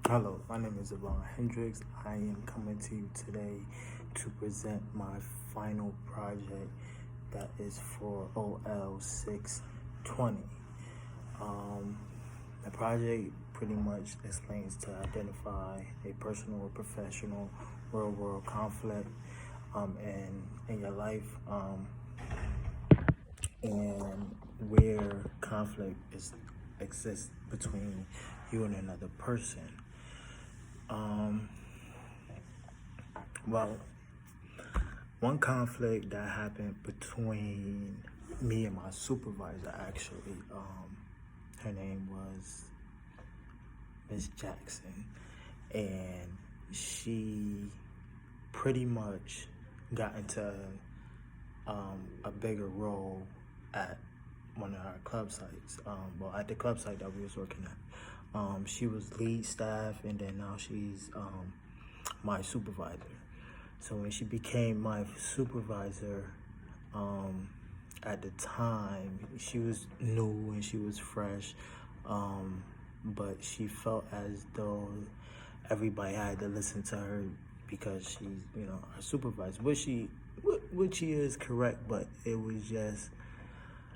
Hello, my name is Yvonne Hendricks. I am coming to you today to present my final project that is for OL 620. The project pretty much explains to identify a personal or professional real world conflict in your life, and where conflict exists between you and another person. Well, one conflict that happened between me and my supervisor, actually, her name was Miss Jackson, and she pretty much got into a bigger role at one of our club sites. At the club site that we was working at. She was lead staff, and then now she's my supervisor. So when she became my supervisor, at the time, she was new and she was fresh, but she felt as though everybody had to listen to her because she's, our supervisor. Which she is correct, but it was just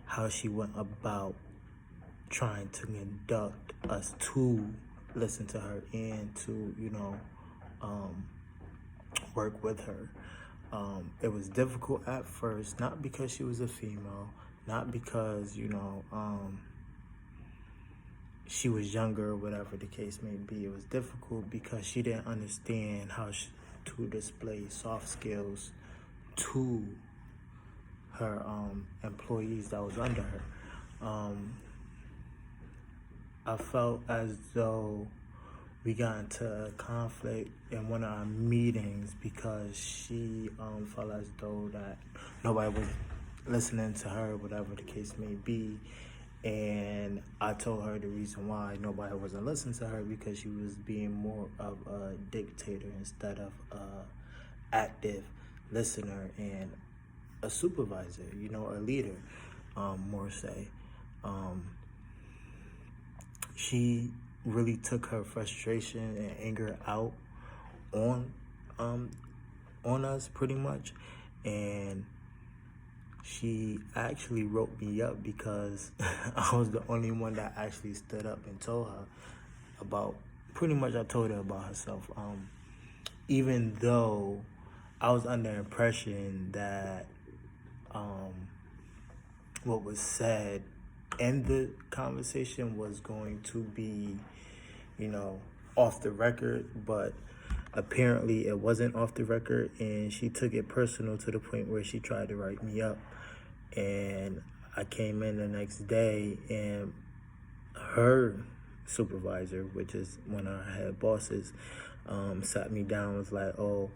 how she went about trying to conduct us to listen to her and to, work with her. It was difficult at first, not because she was a female, not because, she was younger or whatever the case may be. It was difficult because she didn't understand how to display soft skills to her employees that was under her. I felt as though we got into a conflict in one of our meetings because she felt as though that nobody was listening to her, whatever the case may be. And I told her the reason why nobody wasn't listening to her because she was being more of a dictator instead of a active listener and a supervisor, a leader, more say. She really took her frustration and anger out on us pretty much, and she actually wrote me up because I was the only one that actually stood up and told her about, pretty much I told her about herself, even though I was under the impression that what was said in the conversation was going to be, off the record, but apparently it wasn't off the record, and she took it personal to the point where she tried to write me up. And I came in the next day, and her supervisor, which is one of our head bosses, sat me down and was like, "Oh,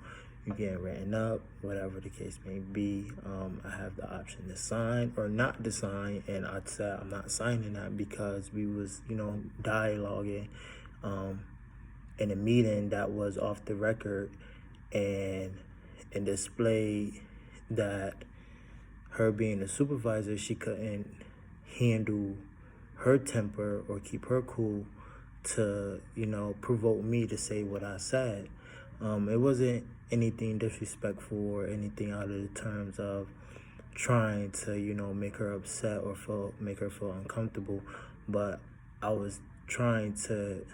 you're getting written up, whatever the case may be. I have the option to sign or not to sign." And I said, "I'm not signing that," because we was, dialoguing in a meeting that was off the record, and displayed that her being a supervisor, she couldn't handle her temper or keep her cool to, provoke me to say what I said. It wasn't anything disrespectful or anything out of the terms of trying to, make her upset or make her feel uncomfortable, but I was trying to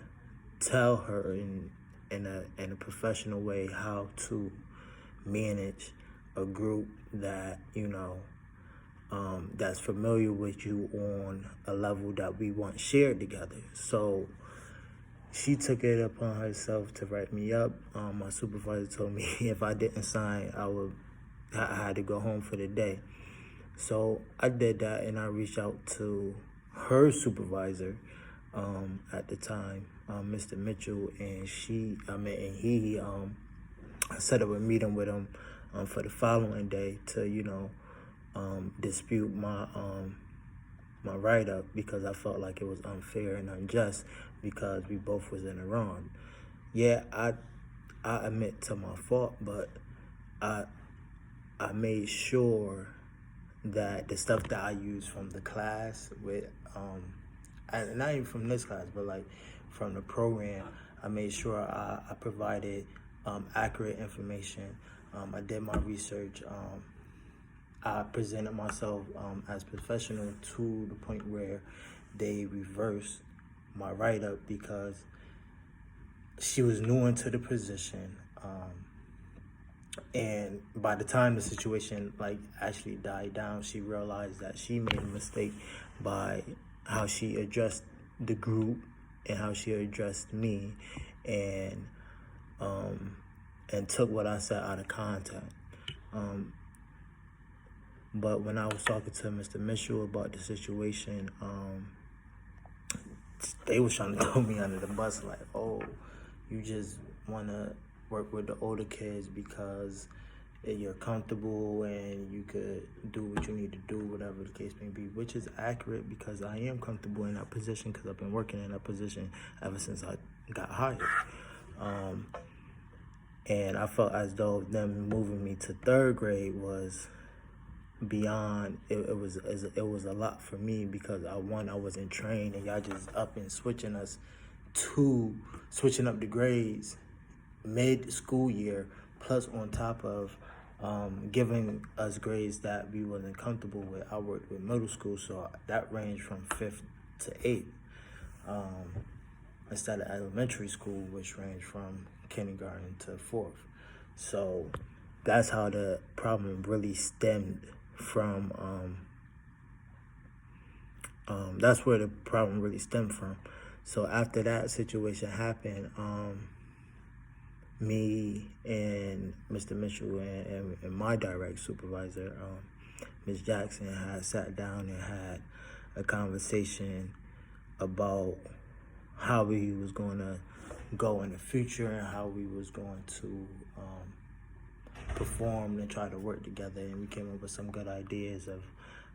tell her in a professional way how to manage a group that, that's familiar with you on a level that we want shared together. So she took it upon herself to write me up. My supervisor told me if I didn't sign, I had to go home for the day. So I did that, and I reached out to her supervisor at the time, Mr. Mitchell, and he set up a meeting with him for the following day to dispute my write-up, because I felt like it was unfair and unjust because we both was in the wrong. Yeah, I admit to my fault, but I made sure that the stuff that I used from the class with and not even from this class, but like from the program, I made sure I provided accurate information. I did my research. I presented myself as professional to the point where they reversed my write-up because she was new into the position. And by the time the situation actually died down, she realized that she made a mistake by how she addressed the group and how she addressed me, and took what I said out of context. But when I was talking to Mr. Mitchell about the situation, they was trying to throw me under the bus, like, oh, you just want to work with the older kids because you're comfortable and you could do what you need to do, whatever the case may be, which is accurate because I am comfortable in that position because I've been working in that position ever since I got hired. And I felt as though them moving me to third grade was beyond. It was a lot for me because I wasn't trained, and y'all just up and switching up the grades mid-school year, plus on top of giving us grades that we wasn't comfortable with. I worked with middle school, so that ranged from 5th to 8th, instead of elementary school, which ranged from kindergarten to 4th. So that's how the problem really stemmed from. That's where the problem really stemmed from. So after that situation happened, me and Mr. Mitchell and my direct supervisor, Ms. Jackson, had sat down and had a conversation about how we was going to go in the future and how we was going to perform and try to work together. And we came up with some good ideas of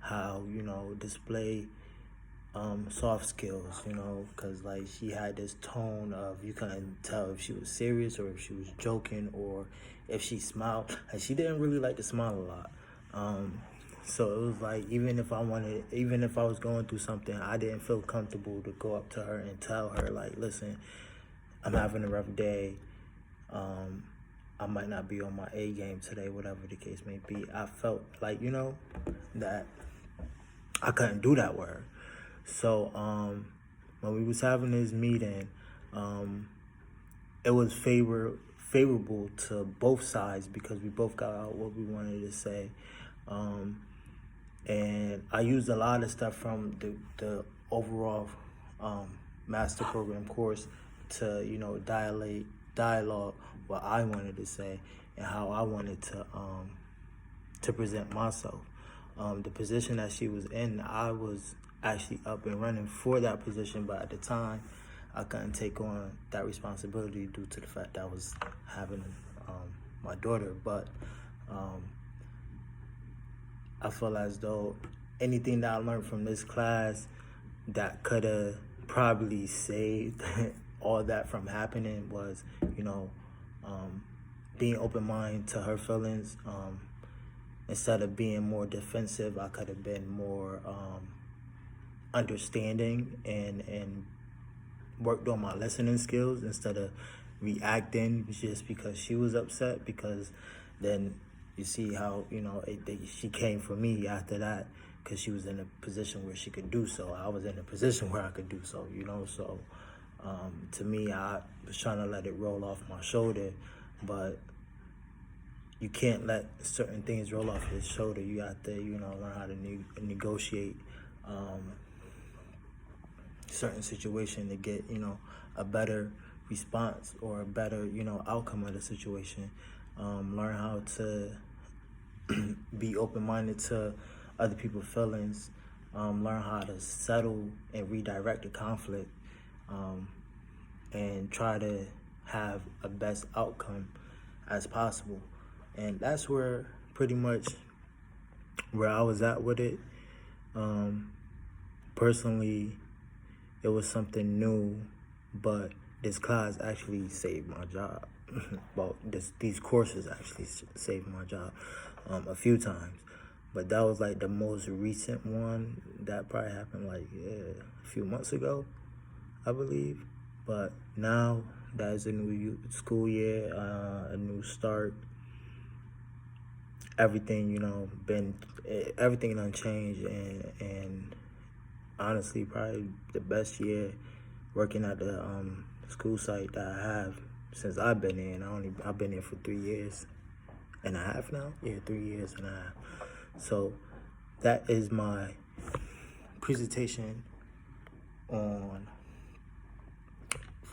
how, display soft skills, because she had this tone of, you couldn't tell if she was serious or if she was joking or if she smiled. And she didn't really like to smile a lot. So it was like, even if I was going through something, I didn't feel comfortable to go up to her and tell her, like, listen, I'm having a rough day. I might not be on my A game today, whatever the case may be. I felt like, that I couldn't do that with her. So when we was having this meeting, it was favorable to both sides because we both got out what we wanted to say. And I used a lot of stuff from the overall master program course to, dialogue what I wanted to say and how I wanted to present myself. The position that she was in, I was actually up and running for that position, but at the time, I couldn't take on that responsibility due to the fact that I was having my daughter. But I feel as though anything that I learned from this class that could have probably saved all that from happening was, being open-minded to her feelings. Instead of being more defensive, I could have been more understanding and worked on my listening skills instead of reacting just because she was upset, because then you see how, she came for me after that because she was in a position where she could do so. I was in a position where I could do so, so to me, I was trying to let it roll off my shoulder, but you can't let certain things roll off your shoulder. You have to, learn how to negotiate certain situation to get, a better response or a better, outcome of the situation. Learn how to be open-minded to other people's feelings. Learn how to settle and redirect the conflict, and try to have a best outcome as possible. And that's where pretty much where I was at with it. Personally, it was something new, but this class actually saved my job. Well, these courses actually saved my job a few times. But that was like the most recent one. That probably happened a few months ago, I believe. But now that is a new school year, a new start. Everything, everything done changed, and honestly, probably the best year working at the school site that I have since I've been in. I've been here for 3 years and a half now. Yeah, 3 years and a half. So that is my presentation for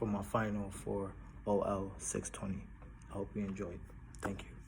my final for OL 620. I hope you enjoyed. Thank you.